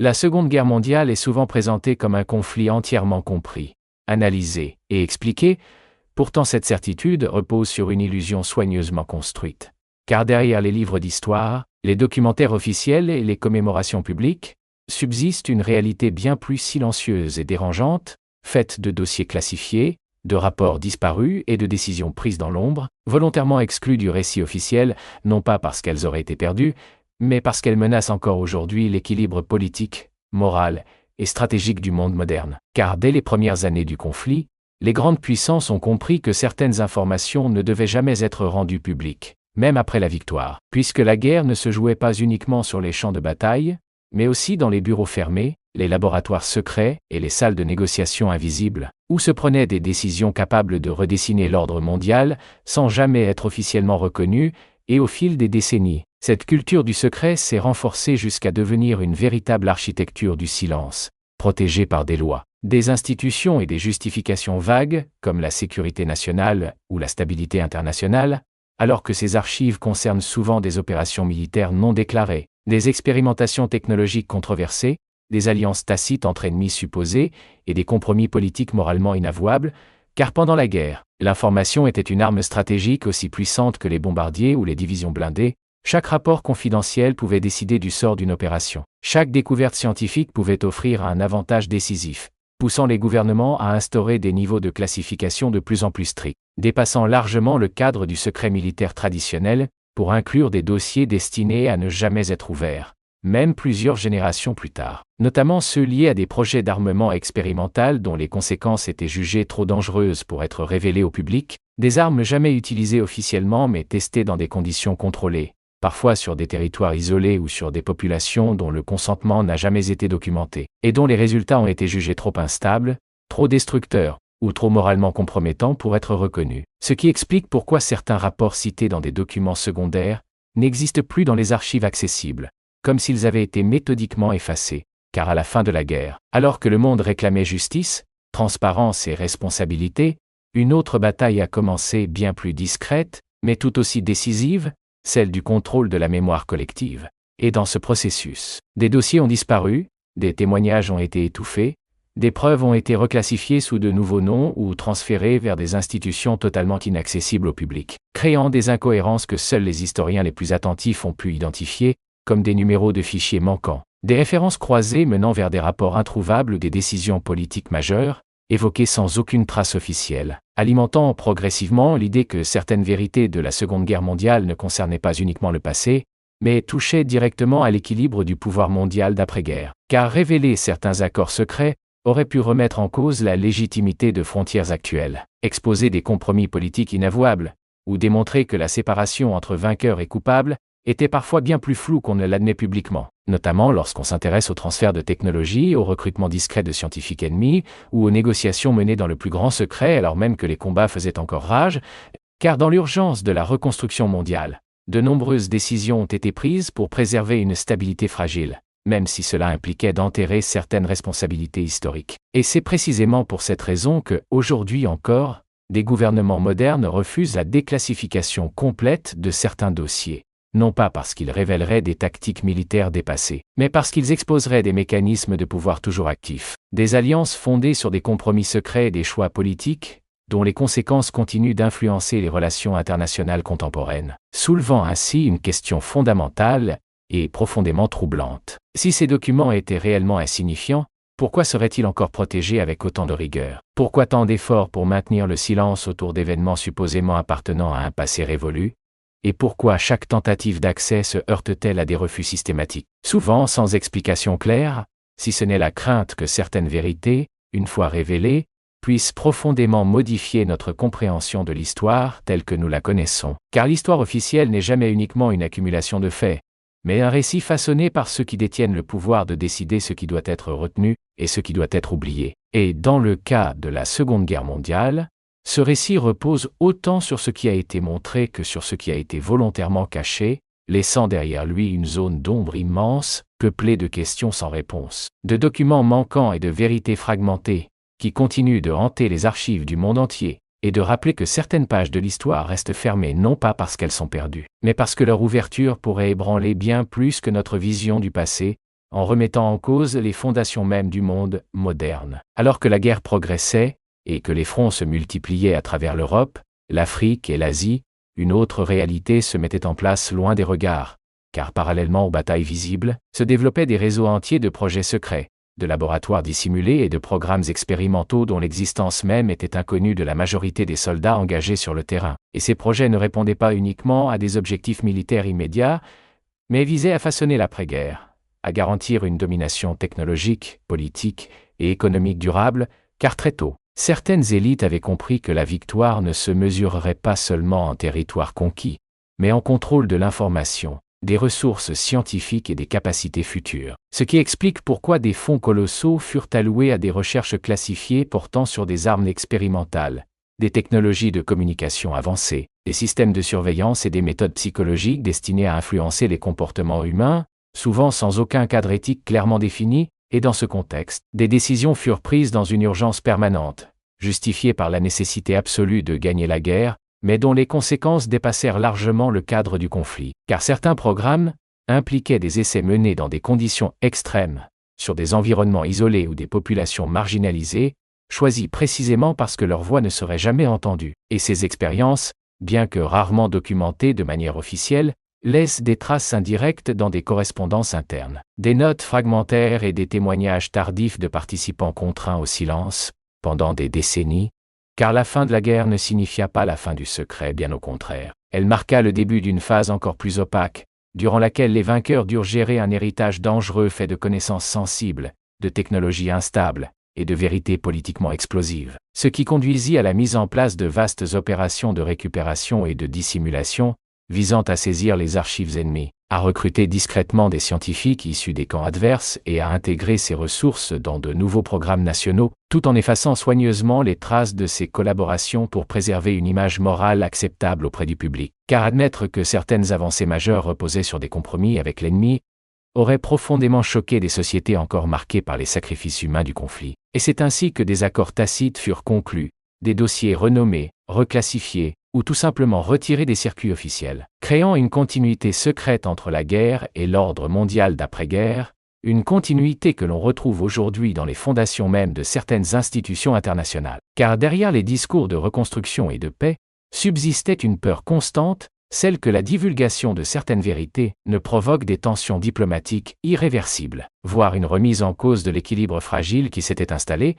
La Seconde Guerre mondiale est souvent présentée comme un conflit entièrement compris, analysé et expliqué, pourtant cette certitude repose sur une illusion soigneusement construite. Car derrière les livres d'histoire, les documentaires officiels et les commémorations publiques, subsiste une réalité bien plus silencieuse et dérangeante, faite de dossiers classifiés, de rapports disparus et de décisions prises dans l'ombre, volontairement exclues du récit officiel, non pas parce qu'elles auraient été perdues, mais parce qu'elles menacent encore aujourd'hui l'équilibre politique, moral et stratégique du monde moderne. Car dès les premières années du conflit, les grandes puissances ont compris que certaines informations ne devaient jamais être rendues publiques, même après la victoire, puisque la guerre ne se jouait pas uniquement sur les champs de bataille, mais aussi dans les bureaux fermés, les laboratoires secrets et les salles de négociation invisibles, où se prenaient des décisions capables de redessiner l'ordre mondial sans jamais être officiellement reconnues, et au fil des décennies, cette culture du secret s'est renforcée jusqu'à devenir une véritable architecture du silence, protégée par des lois, des institutions et des justifications vagues, comme la sécurité nationale ou la stabilité internationale, alors que ces archives concernent souvent des opérations militaires non déclarées, des expérimentations technologiques controversées, des alliances tacites entre ennemis supposés et des compromis politiques moralement inavouables, car pendant la guerre, l'information était une arme stratégique aussi puissante que les bombardiers ou les divisions blindées. Chaque rapport confidentiel pouvait décider du sort d'une opération. Chaque découverte scientifique pouvait offrir un avantage décisif, poussant les gouvernements à instaurer des niveaux de classification de plus en plus stricts, dépassant largement le cadre du secret militaire traditionnel, pour inclure des dossiers destinés à ne jamais être ouverts, même plusieurs générations plus tard, notamment ceux liés à des projets d'armement expérimental dont les conséquences étaient jugées trop dangereuses pour être révélées au public, des armes jamais utilisées officiellement mais testées dans des conditions contrôlées, parfois sur des territoires isolés ou sur des populations dont le consentement n'a jamais été documenté, et dont les résultats ont été jugés trop instables, trop destructeurs, ou trop moralement compromettants pour être reconnus. Ce qui explique pourquoi certains rapports cités dans des documents secondaires n'existent plus dans les archives accessibles, comme s'ils avaient été méthodiquement effacés, car à la fin de la guerre, alors que le monde réclamait justice, transparence et responsabilité, une autre bataille a commencé bien plus discrète, mais tout aussi décisive, celle du contrôle de la mémoire collective. Et dans ce processus, des dossiers ont disparu, des témoignages ont été étouffés, des preuves ont été reclassifiées sous de nouveaux noms ou transférées vers des institutions totalement inaccessibles au public, créant des incohérences que seuls les historiens les plus attentifs ont pu identifier, comme des numéros de fichiers manquants, des références croisées menant vers des rapports introuvables ou des décisions politiques majeures, évoquées sans aucune trace officielle, alimentant progressivement l'idée que certaines vérités de la Seconde Guerre mondiale ne concernaient pas uniquement le passé, mais touchaient directement à l'équilibre du pouvoir mondial d'après-guerre. Car révéler certains accords secrets aurait pu remettre en cause la légitimité de frontières actuelles, exposer des compromis politiques inavouables, ou démontrer que la séparation entre vainqueurs et coupables était parfois bien plus floue qu'on ne l'admet publiquement, notamment lorsqu'on s'intéresse au transfert de technologies, au recrutement discret de scientifiques ennemis, ou aux négociations menées dans le plus grand secret alors même que les combats faisaient encore rage, car dans l'urgence de la reconstruction mondiale, de nombreuses décisions ont été prises pour préserver une stabilité fragile, même si cela impliquait d'enterrer certaines responsabilités historiques. Et c'est précisément pour cette raison que, aujourd'hui encore, des gouvernements modernes refusent la déclassification complète de certains dossiers, non pas parce qu'ils révéleraient des tactiques militaires dépassées, mais parce qu'ils exposeraient des mécanismes de pouvoir toujours actifs, des alliances fondées sur des compromis secrets et des choix politiques, dont les conséquences continuent d'influencer les relations internationales contemporaines, soulevant ainsi une question fondamentale et profondément troublante. Si ces documents étaient réellement insignifiants, pourquoi seraient-ils encore protégés avec autant de rigueur? Pourquoi tant d'efforts pour maintenir le silence autour d'événements supposément appartenant à un passé révolu? Et pourquoi chaque tentative d'accès se heurte-t-elle à des refus systématiques, souvent sans explication claire, si ce n'est la crainte que certaines vérités, une fois révélées, puissent profondément modifier notre compréhension de l'histoire telle que nous la connaissons. Car l'histoire officielle n'est jamais uniquement une accumulation de faits, mais un récit façonné par ceux qui détiennent le pouvoir de décider ce qui doit être retenu et ce qui doit être oublié. Et dans le cas de la Seconde Guerre mondiale, ce récit repose autant sur ce qui a été montré que sur ce qui a été volontairement caché, laissant derrière lui une zone d'ombre immense, peuplée de questions sans réponse, de documents manquants et de vérités fragmentées, qui continuent de hanter les archives du monde entier, et de rappeler que certaines pages de l'histoire restent fermées non pas parce qu'elles sont perdues, mais parce que leur ouverture pourrait ébranler bien plus que notre vision du passé, en remettant en cause les fondations mêmes du monde moderne. Alors que la guerre progressait, et que les fronts se multipliaient à travers l'Europe, l'Afrique et l'Asie, une autre réalité se mettait en place loin des regards, car parallèlement aux batailles visibles, se développaient des réseaux entiers de projets secrets, de laboratoires dissimulés et de programmes expérimentaux dont l'existence même était inconnue de la majorité des soldats engagés sur le terrain. Et ces projets ne répondaient pas uniquement à des objectifs militaires immédiats, mais visaient à façonner l'après-guerre, à garantir une domination technologique, politique et économique durable, car très tôt, certaines élites avaient compris que la victoire ne se mesurerait pas seulement en territoire conquis, mais en contrôle de l'information, des ressources scientifiques et des capacités futures. Ce qui explique pourquoi des fonds colossaux furent alloués à des recherches classifiées portant sur des armes expérimentales, des technologies de communication avancées, des systèmes de surveillance et des méthodes psychologiques destinées à influencer les comportements humains, souvent sans aucun cadre éthique clairement défini, et dans ce contexte, des décisions furent prises dans une urgence permanente, justifiées par la nécessité absolue de gagner la guerre, mais dont les conséquences dépassèrent largement le cadre du conflit, car certains programmes impliquaient des essais menés dans des conditions extrêmes, sur des environnements isolés ou des populations marginalisées, choisis précisément parce que leur voix ne serait jamais entendue. Et ces expériences, bien que rarement documentées de manière officielle, laissent des traces indirectes dans des correspondances internes, des notes fragmentaires et des témoignages tardifs de participants contraints au silence, pendant des décennies, car la fin de la guerre ne signifia pas la fin du secret, bien au contraire. Elle marqua le début d'une phase encore plus opaque, durant laquelle les vainqueurs durent gérer un héritage dangereux fait de connaissances sensibles, de technologies instables, et de vérités politiquement explosives. Ce qui conduisit à la mise en place de vastes opérations de récupération et de dissimulation, visant à saisir les archives ennemies, à recruter discrètement des scientifiques issus des camps adverses et à intégrer ces ressources dans de nouveaux programmes nationaux, tout en effaçant soigneusement les traces de ces collaborations pour préserver une image morale acceptable auprès du public. Car admettre que certaines avancées majeures reposaient sur des compromis avec l'ennemi aurait profondément choqué des sociétés encore marquées par les sacrifices humains du conflit. Et c'est ainsi que des accords tacites furent conclus, des dossiers renommés, reclassifiés, ou tout simplement retirés des circuits officiels, créant une continuité secrète entre la guerre et l'ordre mondial d'après-guerre, une continuité que l'on retrouve aujourd'hui dans les fondations mêmes de certaines institutions internationales. Car derrière les discours de reconstruction et de paix, subsistait une peur constante, celle que la divulgation de certaines vérités ne provoque des tensions diplomatiques irréversibles, voire une remise en cause de l'équilibre fragile qui s'était installé,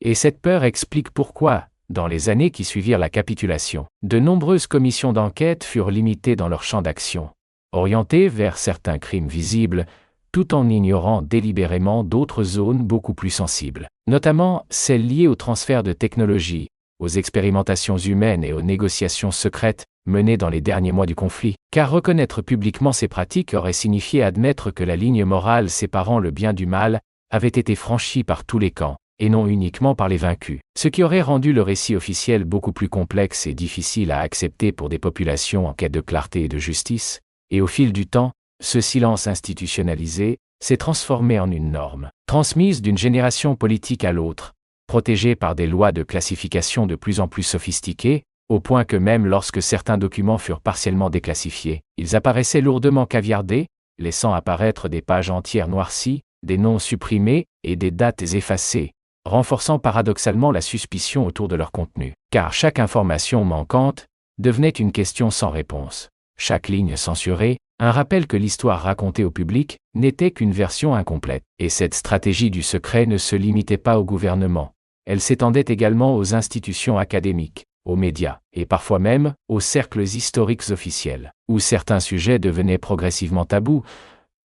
et cette peur explique pourquoi, dans les années qui suivirent la capitulation, de nombreuses commissions d'enquête furent limitées dans leur champ d'action, orientées vers certains crimes visibles, tout en ignorant délibérément d'autres zones beaucoup plus sensibles, notamment celles liées au transfert de technologies, aux expérimentations humaines et aux négociations secrètes menées dans les derniers mois du conflit, car reconnaître publiquement ces pratiques aurait signifié admettre que la ligne morale séparant le bien du mal avait été franchie par tous les camps, et non uniquement par les vaincus, ce qui aurait rendu le récit officiel beaucoup plus complexe et difficile à accepter pour des populations en quête de clarté et de justice, et au fil du temps, ce silence institutionnalisé s'est transformé en une norme, transmise d'une génération politique à l'autre, protégée par des lois de classification de plus en plus sophistiquées, au point que même lorsque certains documents furent partiellement déclassifiés, ils apparaissaient lourdement caviardés, laissant apparaître des pages entières noircies, des noms supprimés et des dates effacées, renforçant paradoxalement la suspicion autour de leur contenu. Car chaque information manquante devenait une question sans réponse. Chaque ligne censurée, un rappel que l'histoire racontée au public n'était qu'une version incomplète. Et cette stratégie du secret ne se limitait pas au gouvernement. Elle s'étendait également aux institutions académiques, aux médias, et parfois même aux cercles historiques officiels, où certains sujets devenaient progressivement tabous,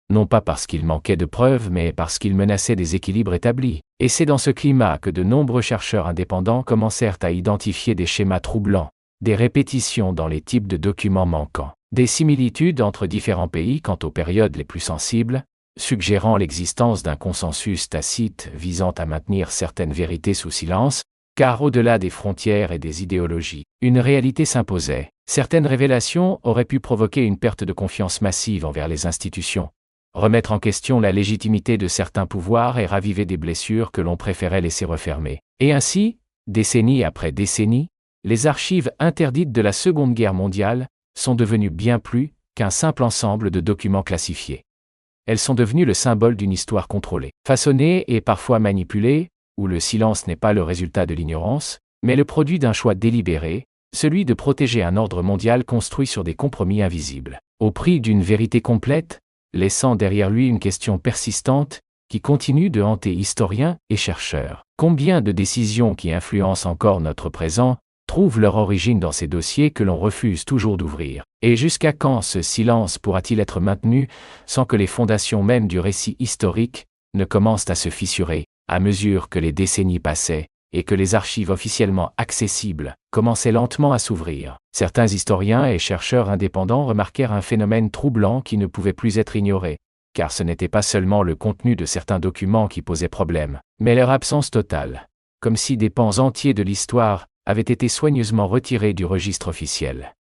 non pas parce qu'ils manquaient de preuves mais parce qu'ils menaçaient des équilibres établis. Et c'est dans ce climat que de nombreux chercheurs indépendants commencèrent à identifier des schémas troublants, des répétitions dans les types de documents manquants, des similitudes entre différents pays quant aux périodes les plus sensibles, suggérant l'existence d'un consensus tacite visant à maintenir certaines vérités sous silence, car au-delà des frontières et des idéologies, une réalité s'imposait. Certaines révélations auraient pu provoquer une perte de confiance massive envers les institutions, remettre en question la légitimité de certains pouvoirs et raviver des blessures que l'on préférait laisser refermer. Et ainsi, décennie après décennie, les archives interdites de la Seconde Guerre mondiale sont devenues bien plus qu'un simple ensemble de documents classifiés. elles sont devenues le symbole d'une histoire contrôlée, façonnée et parfois manipulée, où le silence n'est pas le résultat de l'ignorance, mais le produit d'un choix délibéré, celui de protéger un ordre mondial construit sur des compromis invisibles, au prix d'une vérité complète, laissant derrière lui une question persistante, qui continue de hanter historiens et chercheurs. Combien de décisions qui influencent encore notre présent trouvent leur origine dans ces dossiers que l'on refuse toujours d'ouvrir? Et jusqu'à quand ce silence pourra-t-il être maintenu sans que les fondations mêmes du récit historique ne commencent à se fissurer, à mesure que les décennies passaient, et que les archives officiellement accessibles commençaient lentement à s'ouvrir? Certains historiens et chercheurs indépendants remarquèrent un phénomène troublant qui ne pouvait plus être ignoré, car ce n'était pas seulement le contenu de certains documents qui posait problème, mais leur absence totale, comme si des pans entiers de l'histoire avaient été soigneusement retirés du registre officiel.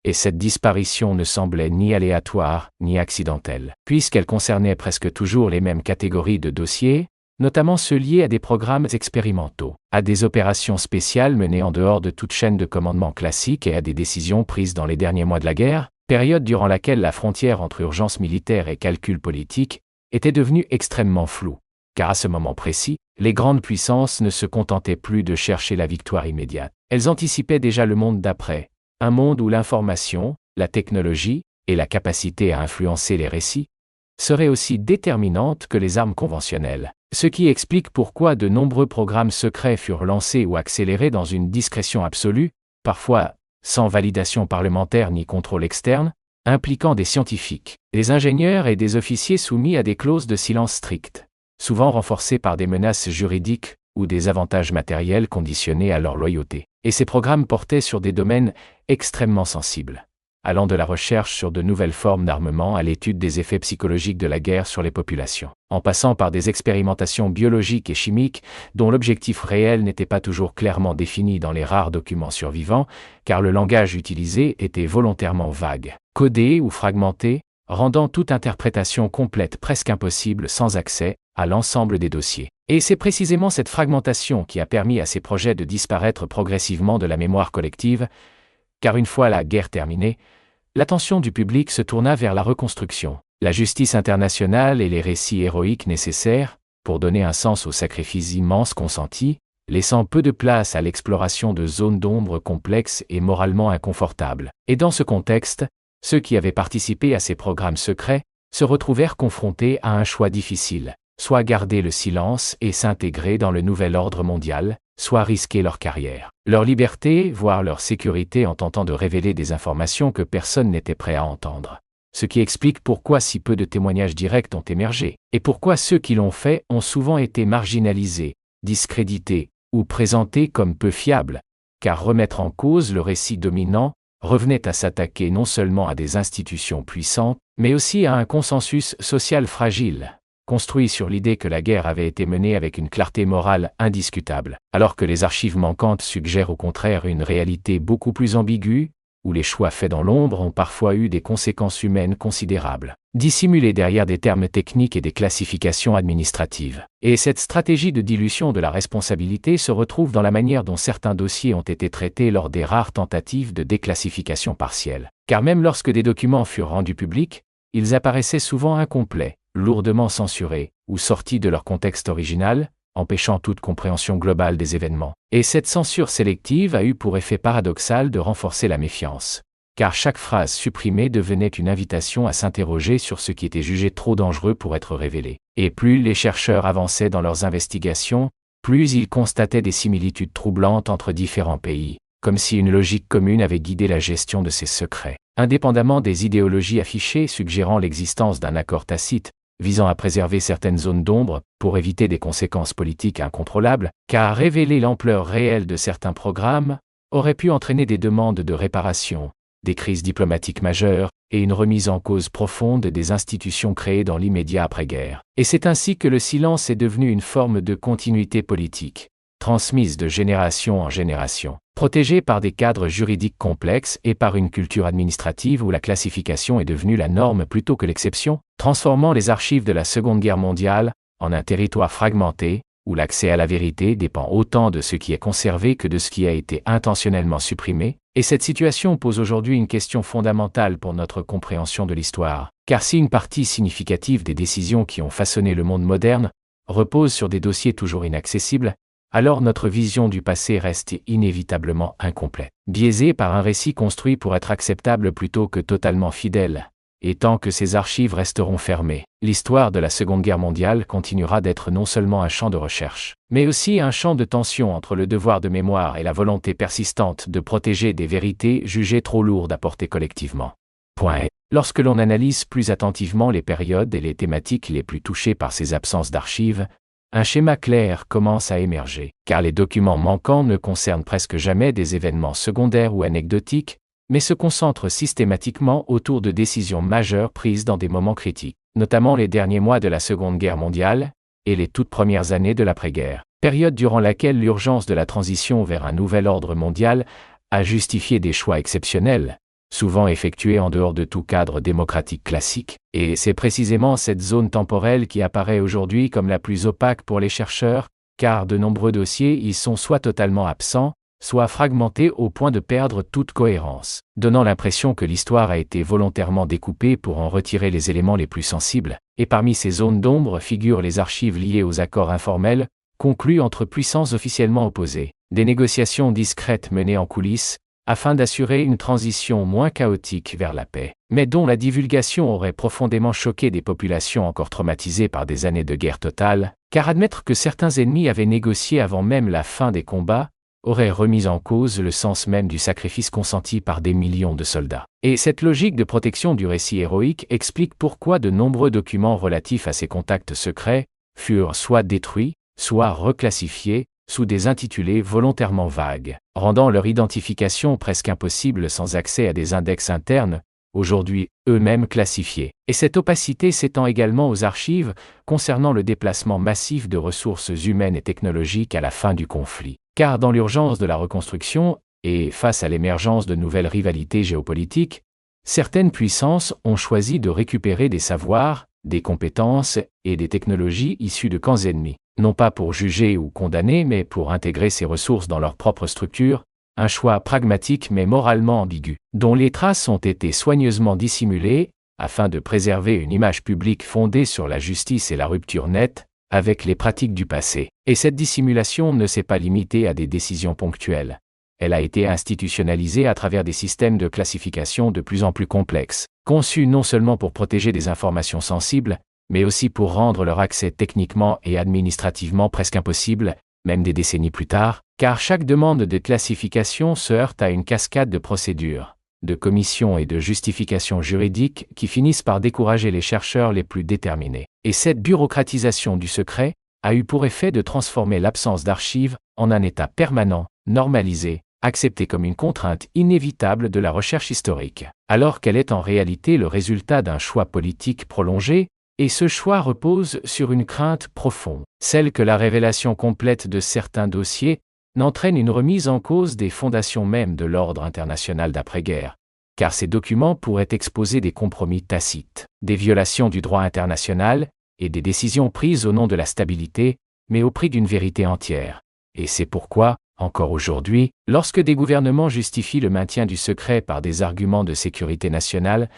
Et cette disparition ne semblait ni aléatoire, ni accidentelle, puisqu'elle concernait presque toujours les mêmes catégories de dossiers, notamment ceux liés à des programmes expérimentaux, à des opérations spéciales menées en dehors de toute chaîne de commandement classique et à des décisions prises dans les derniers mois de la guerre, période durant laquelle la frontière entre urgence militaire et calcul politique était devenue extrêmement floue, car à ce moment précis, les grandes puissances ne se contentaient plus de chercher la victoire immédiate. Elles anticipaient déjà le monde d'après, un monde où l'information, la technologie et la capacité à influencer les récits seraient aussi déterminantes que les armes conventionnelles, ce qui explique pourquoi de nombreux programmes secrets furent lancés ou accélérés dans une discrétion absolue, parfois sans validation parlementaire ni contrôle externe, impliquant des scientifiques, des ingénieurs et des officiers soumis à des clauses de silence strictes, souvent renforcées par des menaces juridiques ou des avantages matériels conditionnés à leur loyauté. Et ces programmes portaient sur des domaines extrêmement sensibles, allant de la recherche sur de nouvelles formes d'armement à l'étude des effets psychologiques de la guerre sur les populations, en passant par des expérimentations biologiques et chimiques dont l'objectif réel n'était pas toujours clairement défini dans les rares documents survivants, car le langage utilisé était volontairement vague, codé ou fragmenté, rendant toute interprétation complète presque impossible sans accès à l'ensemble des dossiers. Et c'est précisément cette fragmentation qui a permis à ces projets de disparaître progressivement de la mémoire collective, car une fois la guerre terminée, l'attention du public se tourna vers la reconstruction, la justice internationale et les récits héroïques nécessaires pour donner un sens aux sacrifices immenses consentis, laissant peu de place à l'exploration de zones d'ombre complexes et moralement inconfortables. Et dans ce contexte, ceux qui avaient participé à ces programmes secrets se retrouvèrent confrontés à un choix difficile, soit garder le silence et s'intégrer dans le nouvel ordre mondial, soit risquer leur carrière, leur liberté, voire leur sécurité en tentant de révéler des informations que personne n'était prêt à entendre. Ce qui explique pourquoi si peu de témoignages directs ont émergé, et pourquoi ceux qui l'ont fait ont souvent été marginalisés, discrédités, ou présentés comme peu fiables, car remettre en cause le récit dominant revenait à s'attaquer non seulement à des institutions puissantes, mais aussi à un consensus social fragile, construit sur l'idée que la guerre avait été menée avec une clarté morale indiscutable, alors que les archives manquantes suggèrent au contraire une réalité beaucoup plus ambiguë, où les choix faits dans l'ombre ont parfois eu des conséquences humaines considérables, dissimulés derrière des termes techniques et des classifications administratives. Et cette stratégie de dilution de la responsabilité se retrouve dans la manière dont certains dossiers ont été traités lors des rares tentatives de déclassification partielle. Car même lorsque des documents furent rendus publics, ils apparaissaient souvent incomplets, lourdement censurés, ou sortis de leur contexte original, empêchant toute compréhension globale des événements. Et cette censure sélective a eu pour effet paradoxal de renforcer la méfiance, car chaque phrase supprimée devenait une invitation à s'interroger sur ce qui était jugé trop dangereux pour être révélé. Et plus les chercheurs avançaient dans leurs investigations, plus ils constataient des similitudes troublantes entre différents pays, comme si une logique commune avait guidé la gestion de ces secrets, indépendamment des idéologies affichées suggérant l'existence d'un accord tacite, visant à préserver certaines zones d'ombre pour éviter des conséquences politiques incontrôlables, car révéler l'ampleur réelle de certains programmes aurait pu entraîner des demandes de réparation, des crises diplomatiques majeures et une remise en cause profonde des institutions créées dans l'immédiat après-guerre. Et c'est ainsi que le silence est devenu une forme de continuité politique, transmise de génération en génération, protégée par des cadres juridiques complexes et par une culture administrative où la classification est devenue la norme plutôt que l'exception, transformant les archives de la Seconde Guerre mondiale en un territoire fragmenté, où l'accès à la vérité dépend autant de ce qui est conservé que de ce qui a été intentionnellement supprimé, Et cette situation pose aujourd'hui une question fondamentale pour notre compréhension de l'histoire, car si une partie significative des décisions qui ont façonné le monde moderne repose sur des dossiers toujours inaccessibles, alors notre vision du passé reste inévitablement incomplète, biaisée par un récit construit pour être acceptable plutôt que totalement fidèle. Et tant que ces archives resteront fermées, l'histoire de la Seconde Guerre mondiale continuera d'être non seulement un champ de recherche, mais aussi un champ de tension entre le devoir de mémoire et la volonté persistante de protéger des vérités jugées trop lourdes à porter collectivement. Lorsque l'on analyse plus attentivement les périodes et les thématiques les plus touchées par ces absences d'archives, un schéma clair commence à émerger, car les documents manquants ne concernent presque jamais des événements secondaires ou anecdotiques, mais se concentrent systématiquement autour de décisions majeures prises dans des moments critiques, notamment les derniers mois de la Seconde Guerre mondiale et les toutes premières années de l'après-guerre, période durant laquelle l'urgence de la transition vers un nouvel ordre mondial a justifié des choix exceptionnels, souvent effectués en dehors de tout cadre démocratique classique, et c'est précisément cette zone temporelle qui apparaît aujourd'hui comme la plus opaque pour les chercheurs, car de nombreux dossiers y sont soit totalement absents, soit fragmentés au point de perdre toute cohérence, donnant l'impression que l'histoire a été volontairement découpée pour en retirer les éléments les plus sensibles, et parmi ces zones d'ombre figurent les archives liées aux accords informels, conclus entre puissances officiellement opposées, des négociations discrètes menées en coulisses, afin d'assurer une transition moins chaotique vers la paix, mais dont la divulgation aurait profondément choqué des populations encore traumatisées par des années de guerre totale, car admettre que certains ennemis avaient négocié avant même la fin des combats, aurait remis en cause le sens même du sacrifice consenti par des millions de soldats. Et cette logique de protection du récit héroïque explique pourquoi de nombreux documents relatifs à ces contacts secrets furent soit détruits, soit reclassifiés, sous des intitulés volontairement vagues, rendant leur identification presque impossible sans accès à des index internes, aujourd'hui eux-mêmes classifiés. Et cette opacité s'étend également aux archives concernant le déplacement massif de ressources humaines et technologiques à la fin du conflit. Car dans l'urgence de la reconstruction, et face à l'émergence de nouvelles rivalités géopolitiques, certaines puissances ont choisi de récupérer des savoirs, des compétences et des technologies issues de camps ennemis, non pas pour juger ou condamner mais pour intégrer ces ressources dans leur propre structure, un choix pragmatique mais moralement ambigu, dont les traces ont été soigneusement dissimulées, afin de préserver une image publique fondée sur la justice et la rupture nette avec les pratiques du passé. Et cette dissimulation ne s'est pas limitée à des décisions ponctuelles. Elle a été institutionnalisée à travers des systèmes de classification de plus en plus complexes, conçus non seulement pour protéger des informations sensibles, mais aussi pour rendre leur accès techniquement et administrativement presque impossible, même des décennies plus tard, car chaque demande de classification se heurte à une cascade de procédures, de commissions et de justifications juridiques qui finissent par décourager les chercheurs les plus déterminés. Et cette bureaucratisation du secret a eu pour effet de transformer l'absence d'archives en un état permanent, normalisé, accepté comme une contrainte inévitable de la recherche historique, alors qu'elle est en réalité le résultat d'un choix politique prolongé, et ce choix repose sur une crainte profonde, celle que la révélation complète de certains dossiers n'entraîne une remise en cause des fondations mêmes de l'ordre international d'après-guerre, car ces documents pourraient exposer des compromis tacites, des violations du droit international et des décisions prises au nom de la stabilité, mais au prix d'une vérité entière. Et c'est pourquoi, encore aujourd'hui, lorsque des gouvernements justifient le maintien du secret par des arguments de sécurité nationale,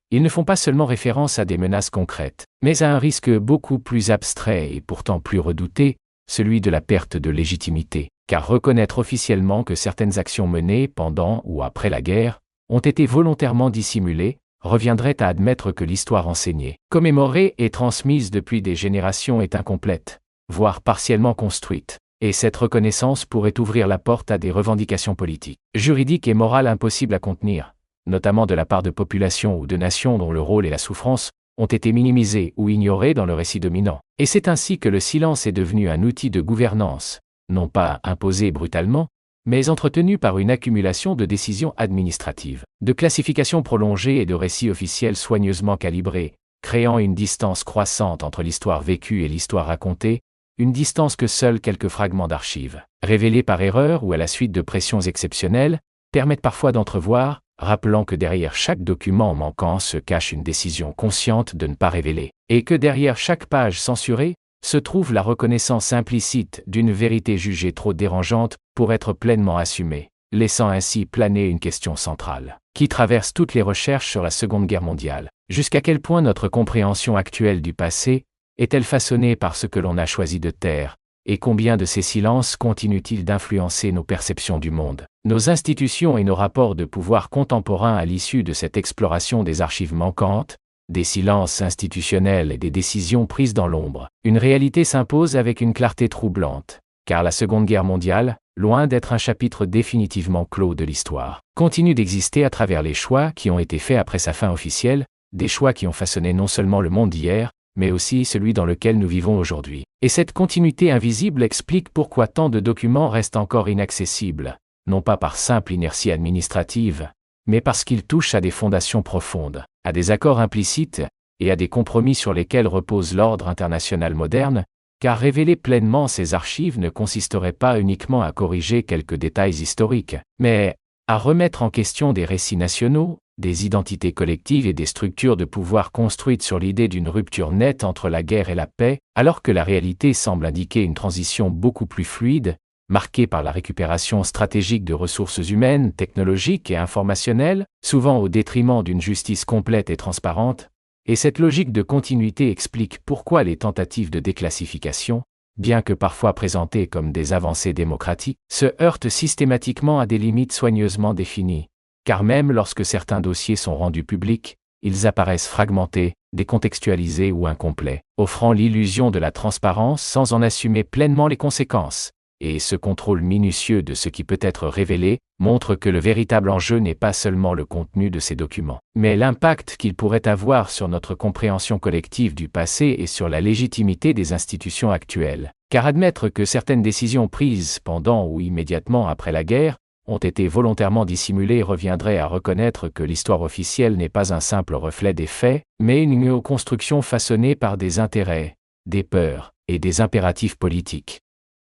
ils ne font pas seulement référence à des menaces concrètes, mais à un risque beaucoup plus abstrait et pourtant plus redouté, celui de la perte de légitimité, car reconnaître officiellement que certaines actions menées pendant ou après la guerre ont été volontairement dissimulées, reviendrait à admettre que l'histoire enseignée, commémorée et transmise depuis des générations est incomplète, voire partiellement construite. Et cette reconnaissance pourrait ouvrir la porte à des revendications politiques, juridiques et morales impossibles à contenir, notamment de la part de populations ou de nations dont le rôle et la souffrance ont été minimisés ou ignorés dans le récit dominant. Et c'est ainsi que le silence est devenu un outil de gouvernance, non pas imposé brutalement, mais entretenu par une accumulation de décisions administratives, de classifications prolongées et de récits officiels soigneusement calibrés, créant une distance croissante entre l'histoire vécue et l'histoire racontée, une distance que seuls quelques fragments d'archives, révélés par erreur ou à la suite de pressions exceptionnelles, permettent parfois d'entrevoir, rappelant que derrière chaque document manquant se cache une décision consciente de ne pas révéler, et que derrière chaque page censurée, se trouve la reconnaissance implicite d'une vérité jugée trop dérangeante pour être pleinement assumée. laissant ainsi planer une question centrale, qui traverse toutes les recherches sur la Seconde Guerre mondiale. Jusqu'à quel point notre compréhension actuelle du passé est-elle façonnée par ce que l'on a choisi de taire, et combien de ces silences continuent-ils d'influencer nos perceptions du monde, nos institutions et nos rapports de pouvoir contemporains à l'issue de cette exploration des archives manquantes, des silences institutionnels et des décisions prises dans l'ombre? Une réalité s'impose avec une clarté troublante, car la Seconde Guerre mondiale, loin d'être un chapitre définitivement clos de l'histoire, continue d'exister à travers les choix qui ont été faits après sa fin officielle, des choix qui ont façonné non seulement le monde d'hier, mais aussi celui dans lequel nous vivons aujourd'hui. Et cette continuité invisible explique pourquoi tant de documents restent encore inaccessibles, non pas par simple inertie administrative, mais parce qu'ils touchent à des fondations profondes, à des accords implicites, et à des compromis sur lesquels repose l'ordre international moderne, car révéler pleinement ces archives ne consisterait pas uniquement à corriger quelques détails historiques, mais à remettre en question des récits nationaux, des identités collectives et des structures de pouvoir construites sur l'idée d'une rupture nette entre la guerre et la paix, alors que la réalité semble indiquer une transition beaucoup plus fluide, marquée par la récupération stratégique de ressources humaines, technologiques et informationnelles, souvent au détriment d'une justice complète et transparente. Et cette logique de continuité explique pourquoi les tentatives de déclassification, bien que parfois présentées comme des avancées démocratiques, se heurtent systématiquement à des limites soigneusement définies. Car même lorsque certains dossiers sont rendus publics, ils apparaissent fragmentés, décontextualisés ou incomplets, offrant l'illusion de la transparence sans en assumer pleinement les conséquences. Et ce contrôle minutieux de ce qui peut être révélé montre que le véritable enjeu n'est pas seulement le contenu de ces documents, mais l'impact qu'ils pourraient avoir sur notre compréhension collective du passé et sur la légitimité des institutions actuelles. Car admettre que certaines décisions prises pendant ou immédiatement après la guerre ont été volontairement dissimulées reviendrait à reconnaître que l'histoire officielle n'est pas un simple reflet des faits, mais une néoconstruction façonnée par des intérêts, des peurs et des impératifs politiques.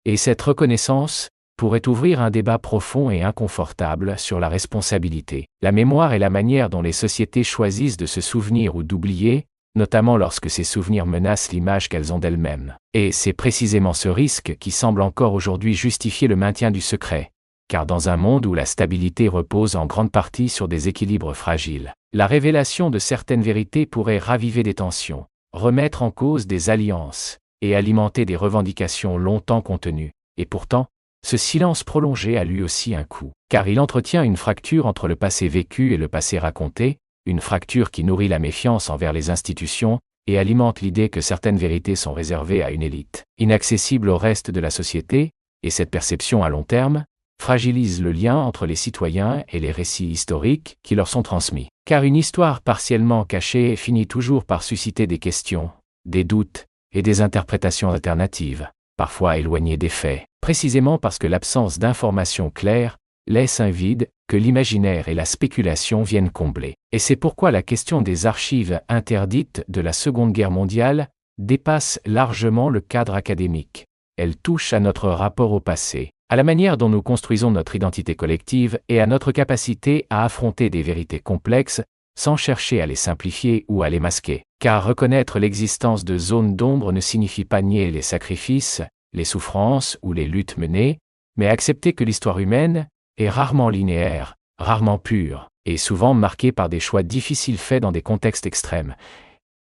Et cette reconnaissance pourrait ouvrir un débat profond et inconfortable sur la responsabilité, la mémoire et la manière dont les sociétés choisissent de se souvenir ou d'oublier, notamment lorsque ces souvenirs menacent l'image qu'elles ont d'elles-mêmes. Et c'est précisément ce risque qui semble encore aujourd'hui justifier le maintien du secret. Car dans un monde où la stabilité repose en grande partie sur des équilibres fragiles, la révélation de certaines vérités pourrait raviver des tensions, remettre en cause des alliances, et alimenter des revendications longtemps contenues. Et pourtant, ce silence prolongé a lui aussi un coût, car il entretient une fracture entre le passé vécu et le passé raconté, une fracture qui nourrit la méfiance envers les institutions, et alimente l'idée que certaines vérités sont réservées à une élite, inaccessibles au reste de la société, et cette perception à long terme fragilise le lien entre les citoyens et les récits historiques qui leur sont transmis. Car une histoire partiellement cachée finit toujours par susciter des questions, des doutes, et des interprétations alternatives, parfois éloignées des faits, précisément parce que l'absence d'informations claires laisse un vide que l'imaginaire et la spéculation viennent combler. Et c'est pourquoi la question des archives interdites de la Seconde Guerre mondiale dépasse largement le cadre académique. Elle touche à notre rapport au passé, à la manière dont nous construisons notre identité collective et à notre capacité à affronter des vérités complexes sans chercher à les simplifier ou à les masquer. Car reconnaître l'existence de zones d'ombre ne signifie pas nier les sacrifices, les souffrances ou les luttes menées, mais accepter que l'histoire humaine est rarement linéaire, rarement pure, et souvent marquée par des choix difficiles faits dans des contextes extrêmes.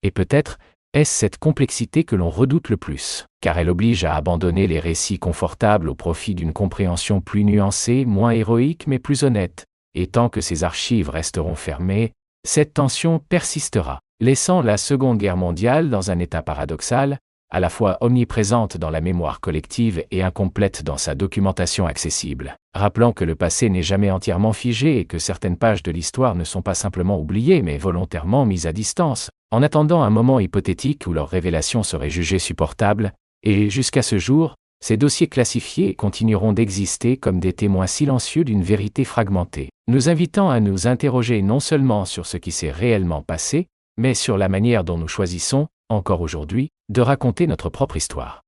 Et peut-être est-ce cette complexité que l'on redoute le plus, car elle oblige à abandonner les récits confortables au profit d'une compréhension plus nuancée, moins héroïque mais plus honnête. Et tant que ces archives resteront fermées, cette tension persistera, laissant la Seconde Guerre mondiale dans un état paradoxal, à la fois omniprésente dans la mémoire collective et incomplète dans sa documentation accessible, rappelant que le passé n'est jamais entièrement figé et que certaines pages de l'histoire ne sont pas simplement oubliées mais volontairement mises à distance, en attendant un moment hypothétique où leur révélation serait jugée supportable, et jusqu'à ce jour, ces dossiers classifiés continueront d'exister comme des témoins silencieux d'une vérité fragmentée, nous invitant à nous interroger non seulement sur ce qui s'est réellement passé, mais sur la manière dont nous choisissons, encore aujourd'hui, de raconter notre propre histoire.